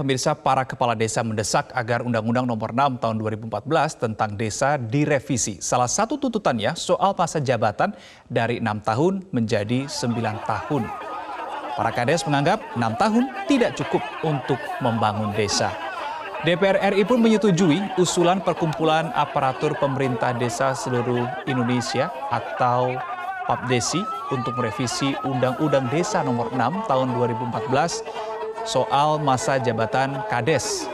pemirsa, para kepala desa mendesak agar Undang-Undang Nomor 6 Tahun 2014 tentang desa direvisi. Salah satu tuntutannya soal masa jabatan dari 6 tahun menjadi 9 tahun. Para kades menganggap 6 tahun tidak cukup untuk membangun desa. DPR RI pun menyetujui usulan Perkumpulan Aparatur Pemerintah Desa Seluruh Indonesia atau PAPDESI untuk merevisi Undang-Undang Desa Nomor 6 Tahun 2014 soal masa jabatan Kades.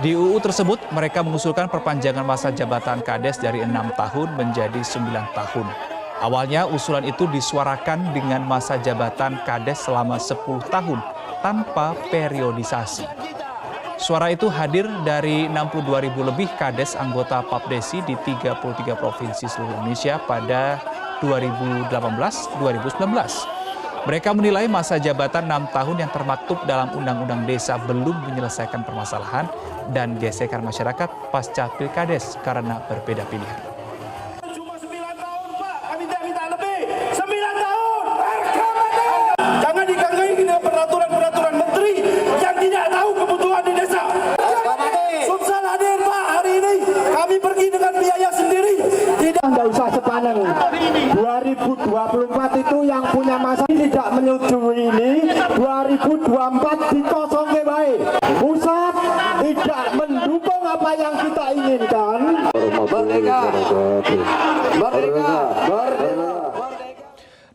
Di UU tersebut, mereka mengusulkan perpanjangan masa jabatan Kades dari 6 tahun menjadi 9 tahun. Awalnya usulan itu disuarakan dengan masa jabatan Kades selama 10 tahun tanpa periodisasi. Suara itu hadir dari 62.000 lebih Kades anggota PAPDESI di 33 provinsi seluruh Indonesia pada 2018-2019. Mereka menilai masa jabatan 6 tahun yang termaktub dalam Undang-Undang Desa belum menyelesaikan permasalahan dan gesekan masyarakat pasca Pilkades karena berbeda pilihan. Cuma 9 tahun, Pak. Kami tidak minta lebih. 9 tahun. Jangan diganggu dengan peraturan-peraturan menteri yang tidak tahu kebutuhan di desa. Sumsel hadir, Pak, hari ini. Kami pergi dengan biaya sendiri. Tidak usah sepaneng. 2024 itu yang punya masa tidak menyetujui ini, 2024 dikosong ke baik. Pusat tidak mendukung apa yang kita inginkan. Merdeka. Merdeka. Merdeka.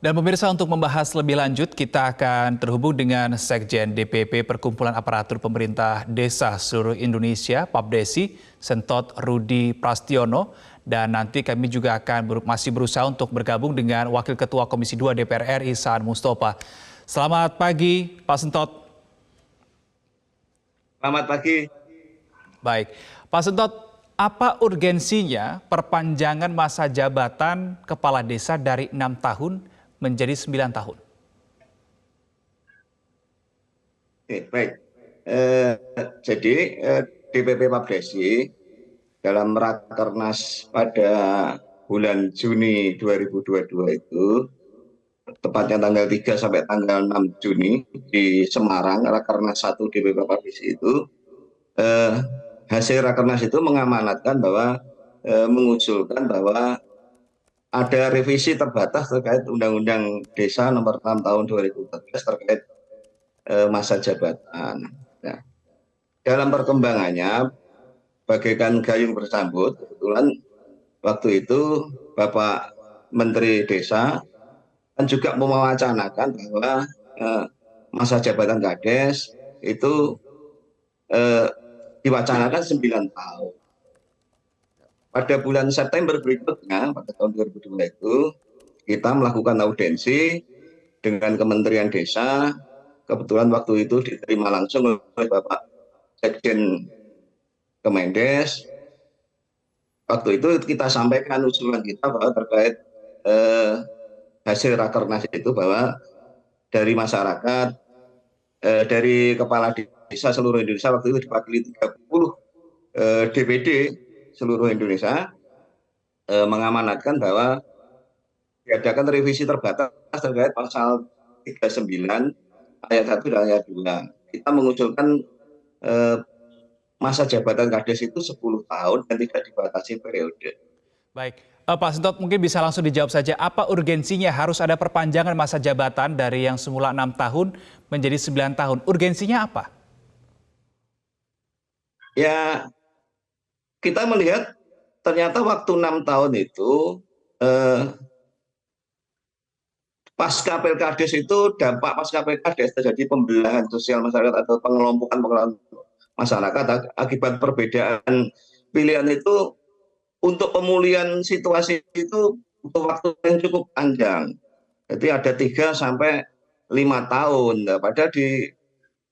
Dan pemirsa, untuk membahas lebih lanjut, kita akan terhubung dengan Sekjen DPP Perkumpulan Aparatur Pemerintah Desa Seluruh Indonesia, PAPDESI, Sentot Rudi Prastiono. Dan nanti kami juga akan masih berusaha untuk bergabung dengan Wakil Ketua Komisi 2 DPR RI, Saan Mustafa. Selamat pagi, Pak Sentot. Selamat pagi. Baik, Pak Sentot, apa urgensinya perpanjangan masa jabatan kepala desa dari 6 tahun menjadi 9 tahun? Oke, baik. Jadi DPP PAPDESI dalam Rakernas pada bulan Juni 2022 itu, tepatnya tanggal 3 sampai tanggal 6 Juni di Semarang, Rakernas 1 DPP PAPDESI itu, hasil Rakernas itu mengamanatkan bahwa mengusulkan bahwa ada revisi terbatas terkait Undang-Undang Desa Nomor 6 Tahun 2014 terkait masa jabatan. Nah, dalam perkembangannya, bagaikan gayung bersambut, kebetulan waktu itu Bapak Menteri Desa kan juga mewacanakan bahwa masa jabatan Kades itu diwacanakan 9 tahun. Pada bulan September berikutnya, pada tahun 2002 itu, kita melakukan audensi dengan Kementerian Desa. Kebetulan waktu itu diterima langsung oleh Bapak Sekjen Kemendes. Waktu itu kita sampaikan usulan kita bahwa terkait hasil Rakernas itu, bahwa dari masyarakat, dari kepala desa seluruh Indonesia, waktu itu diwakili 30 DPD seluruh Indonesia, mengamanatkan bahwa diadakan revisi terbatas terkait pasal 39 ayat 1 dan ayat 2. Kita mengusulkan masa jabatan Kades itu 10 tahun dan tidak dibatasi periode. Baik, Pak Sentot, mungkin bisa langsung dijawab saja, apa urgensinya harus ada perpanjangan masa jabatan dari yang semula 6 tahun menjadi 9 tahun? Urgensinya apa? Ya, kita melihat ternyata waktu 6 tahun itu, pasca Pilkades itu, dampak pasca Pilkades terjadi pembelahan sosial masyarakat atau pengelompokan masyarakat akibat perbedaan pilihan itu. Untuk pemulihan situasi itu butuh waktu yang cukup panjang. Jadi ada 3 sampai 5 tahun. Nah, padahal di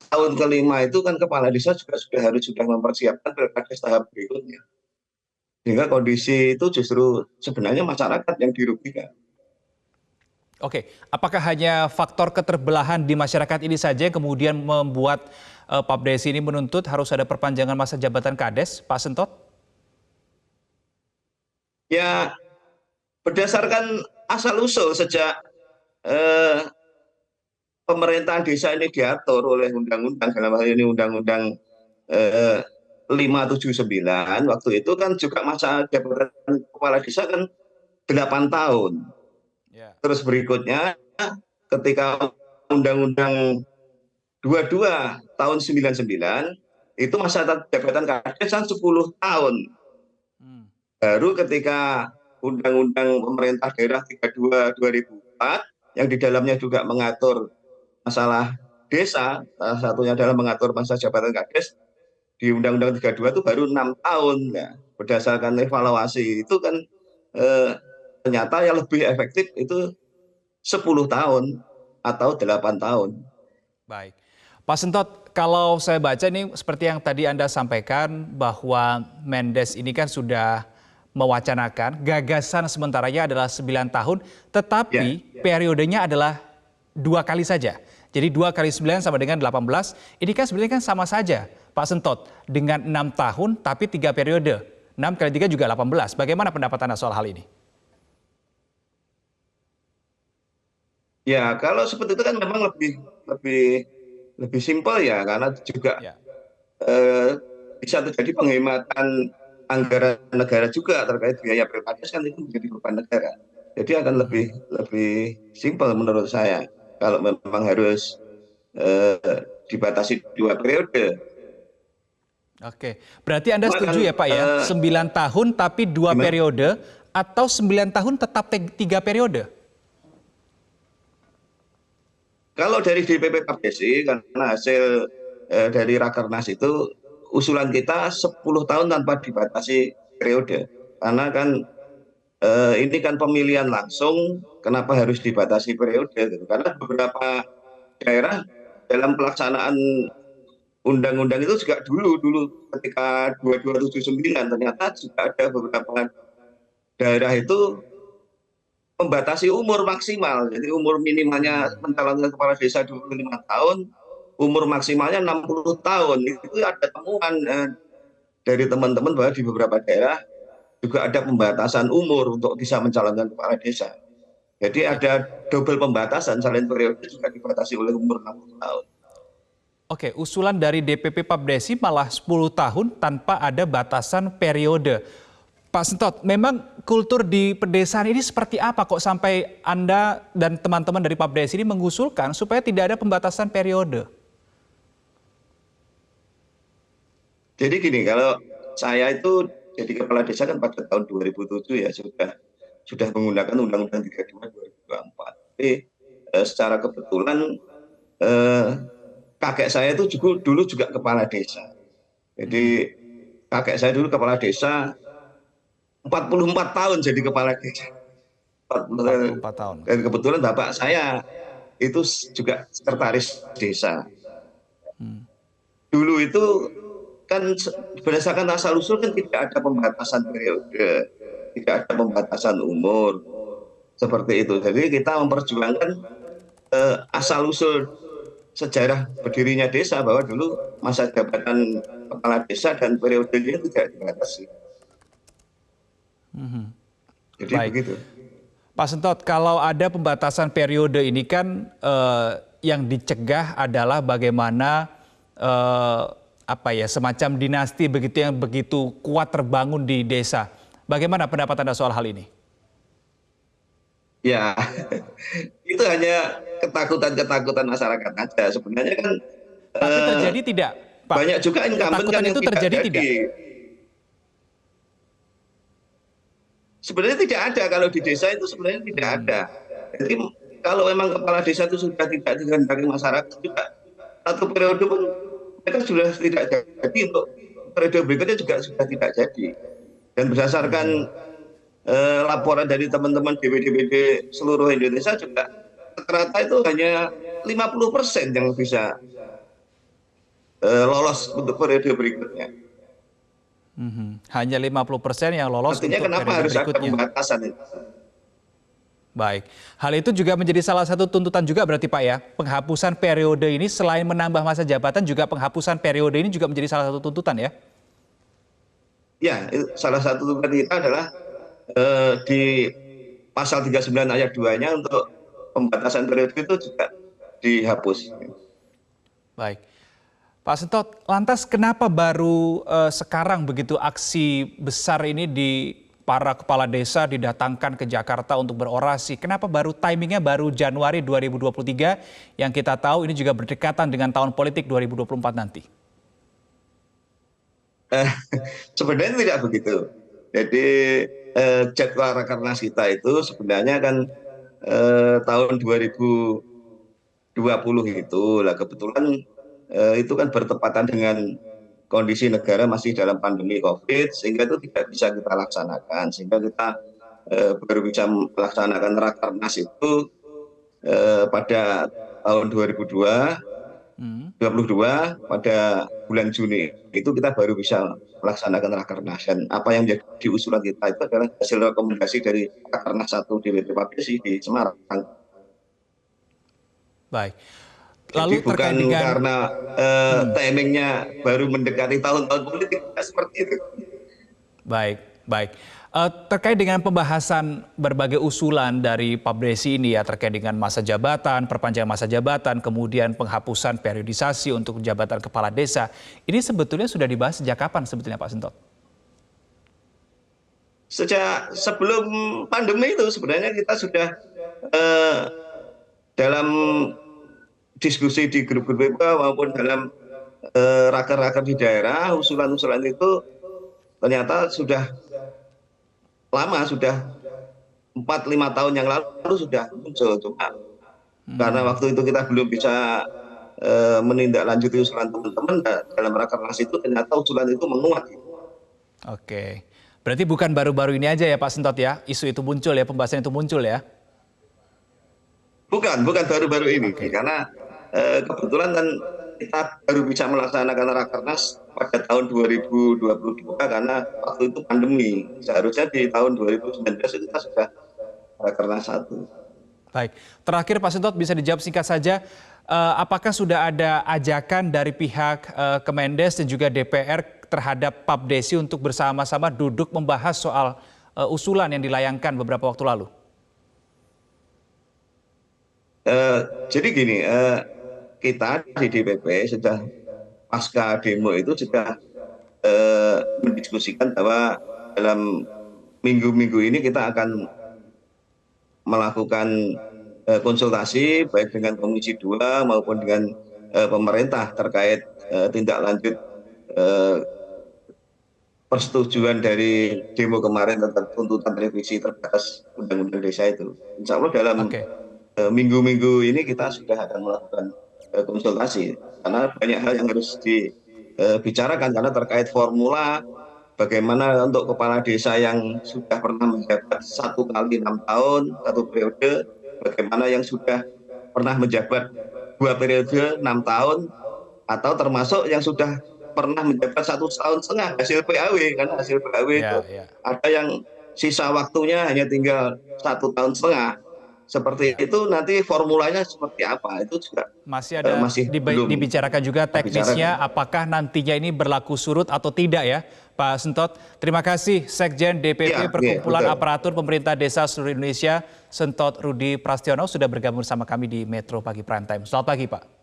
tahun kelima itu kan kepala desa juga sudah mempersiapkan Pilkades tahap berikutnya. Sehingga kondisi itu justru sebenarnya masyarakat yang dirugikan. Oke, apakah hanya faktor keterbelahan di masyarakat ini saja yang kemudian membuat PAPDESI ini menuntut harus ada perpanjangan masa jabatan Kades, Pak Sentot? Ya, berdasarkan asal-usul sejak pemerintahan desa ini diatur oleh undang-undang, dalam hal ini Undang-Undang 579, waktu itu kan juga masa jabatan kepala desa kan 8 tahun. Ya. Terus berikutnya ketika Undang-Undang 22 tahun 99 itu masa jabatan kades kan 10 tahun. Baru ketika Undang-Undang Pemerintah Daerah 32 2004 yang di dalamnya juga mengatur masalah desa, salah satunya adalah mengatur masa jabatan kades, di Undang-Undang 32 itu baru 6 tahun. Nah, berdasarkan evaluasi itu kan ternyata yang lebih efektif itu 10 tahun atau 8 tahun. Baik. Pak Sentot, kalau saya baca ini seperti yang tadi Anda sampaikan bahwa Mendes ini kan sudah mewacanakan gagasan sementaranya adalah 9 tahun, tetapi periodenya adalah 2 kali saja. Jadi 2 kali 9 sama dengan 18, ini kan sebenarnya kan sama saja Pak Sentot dengan 6 tahun tapi 3 periode. 6 kali 3 juga 18. Bagaimana pendapat Anda soal hal ini? Ya, kalau seperti itu kan memang lebih simpel ya, karena juga bisa terjadi penghematan anggaran negara juga terkait biaya pilkades kan itu menjadi beban negara. Jadi akan lebih simpel menurut saya kalau memang harus dibatasi 2 periode. Oke, berarti Anda setuju ya Pak ya, 9 tahun tapi 2 periode atau 9 tahun tetap 3 periode? Kalau dari DPP KPSI, karena hasil dari Rakernas itu, usulan kita 10 tahun tanpa dibatasi periode. Karena kan ini kan pemilihan langsung, kenapa harus dibatasi periode? Gitu. Karena beberapa daerah dalam pelaksanaan undang-undang itu juga dulu ketika 2279 ternyata juga ada beberapa daerah itu membatasi umur maksimal. Jadi umur minimalnya mencalonkan kepala desa 25 tahun, umur maksimalnya 60 tahun. Itu ada temuan dari teman-teman bahwa di beberapa daerah juga ada pembatasan umur untuk bisa mencalonkan kepala desa. Jadi ada double pembatasan, selain periode juga dibatasi oleh umur 60 tahun. Oke, usulan dari DPP Papdesi malah 10 tahun tanpa ada batasan periode. Pak Sentot, memang kultur di pedesaan ini seperti apa kok sampai Anda dan teman-teman dari Papdesi ini mengusulkan supaya tidak ada pembatasan periode? Jadi gini, kalau saya itu jadi kepala desa kan pada tahun 2007 ya sudah menggunakan Undang-Undang 32 2024. Tapi secara kebetulan kakek saya itu dulu juga kepala desa. Jadi kakek saya dulu kepala desa 44 tahun jadi kepala desa. 44 tahun. Dan kebetulan bapak saya itu juga sekretaris desa. Dulu itu kan berdasarkan asal-usul kan tidak ada pembatasan periode, tidak ada pembatasan umur, seperti itu. Jadi kita memperjuangkan asal-usul sejarah berdirinya desa bahwa dulu masa jabatan kepala desa dan periodenya tidak dibatasi. Jadi begitu. Pak Sentot, kalau ada pembatasan periode ini kan yang dicegah adalah bagaimana semacam dinasti yang begitu kuat terbangun di desa. Bagaimana pendapat Anda soal hal ini? Ya, itu hanya ketakutan masyarakat aja. Sebenarnya kan. Tapi terjadi tidak, Pak? Banyak juga incumbent kan yang itu terjadi tidak? Sebenarnya tidak ada, kalau di desa itu sebenarnya tidak ada. Jadi kalau memang kepala desa itu sudah tidak dikehendaki masyarakat juga, satu periode pun mereka sudah tidak jadi, untuk periode berikutnya juga sudah tidak jadi. Dan berdasarkan laporan dari teman-teman DPD seluruh Indonesia juga rata-rata itu hanya 50% yang bisa lolos untuk periode berikutnya. Hanya 50% yang lolos. Artinya untuk kenapa harus berikutnya ada pembatasan itu? Baik, hal itu juga menjadi salah satu tuntutan juga berarti Pak ya, penghapusan periode ini selain menambah masa jabatan juga penghapusan periode ini juga menjadi salah satu tuntutan ya? Ya, salah satu tuntutan kita adalah di pasal 39 ayat 2-nya untuk pembatasan periode itu juga dihapus. Baik. Pak Sentot, lantas kenapa baru sekarang begitu aksi besar ini di para kepala desa didatangkan ke Jakarta untuk berorasi? Kenapa baru timingnya baru Januari 2023 yang kita tahu ini juga berdekatan dengan tahun politik 2024 nanti? Sebenarnya tidak begitu. Jadi jadwal rakernas kita itu sebenarnya kan tahun 2020 itu lah, kebetulan itu kan bertepatan dengan kondisi negara masih dalam pandemi COVID, sehingga itu tidak bisa kita laksanakan, sehingga kita baru bisa melaksanakan rakernas itu pada tahun 2022 pada bulan Juni itu kita baru bisa melaksanakan rakernas. Dan apa yang menjadi usulan kita itu adalah hasil rekomendasi dari rakernas 1 DPP Papdesi di Semarang. Baik. Jadi bukan karena timingnya baru mendekati tahun-tahun politik, seperti itu. Baik, baik. Terkait dengan pembahasan berbagai usulan dari Papdesi ini ya, terkait dengan masa jabatan, perpanjangan masa jabatan, kemudian penghapusan periodisasi untuk jabatan kepala desa, ini sebetulnya sudah dibahas sejak kapan sebetulnya Pak Sentot? Sejak sebelum pandemi itu sebenarnya kita sudah dalam diskusi di grup-grup WA maupun dalam raker-raker di daerah, usulan-usulan itu ternyata sudah lama, sudah 4-5 tahun yang lalu sudah muncul. Cuma karena waktu itu kita belum bisa menindaklanjuti usulan teman-teman, dalam rakernas itu ternyata usulan itu menguat. Oke, berarti bukan baru-baru ini aja ya Pak Sentot ya, isu itu muncul ya, pembahasan itu muncul ya? Bukan baru-baru ini, karena kebetulan kan kita baru bisa melaksanakan rakernas pada tahun 2022 karena waktu itu pandemi. Seharusnya di tahun 2019 kita sudah rakernas 1. Baik, terakhir Pak Sentot bisa dijawab singkat saja, apakah sudah ada ajakan dari pihak Kemendes dan juga DPR terhadap Papdesi untuk bersama-sama duduk membahas soal usulan yang dilayangkan beberapa waktu lalu? Jadi gini, kita di DPP sudah pasca demo itu sudah mendiskusikan bahwa dalam minggu-minggu ini kita akan melakukan konsultasi baik dengan Komisi 2 maupun dengan pemerintah terkait tindak lanjut persetujuan dari demo kemarin tentang tuntutan revisi terbatas Undang-Undang Desa itu. Insya Allah dalam minggu-minggu ini kita sudah akan melakukan konsultasi, karena banyak hal yang harus dibicarakan, karena terkait formula bagaimana untuk kepala desa yang sudah pernah menjabat 1 kali 6 tahun 1 periode, bagaimana yang sudah pernah menjabat 2 periode 6 tahun, atau termasuk yang sudah pernah menjabat 1,5 tahun hasil PAW, karena hasil PAW itu ada yang sisa waktunya hanya tinggal 1,5 tahun. Seperti itu, nanti formulanya seperti apa itu juga masih ada belum dibicarakan juga teknisnya, apakah nantinya ini berlaku surut atau tidak ya Pak Sentot. Terima kasih Sekjen DPP Perkumpulan Aparatur Pemerintah Desa Seluruh Indonesia, Sentot Rudi Prastiono, sudah bergabung bersama kami di Metro Pagi Prime Time. Selamat pagi Pak.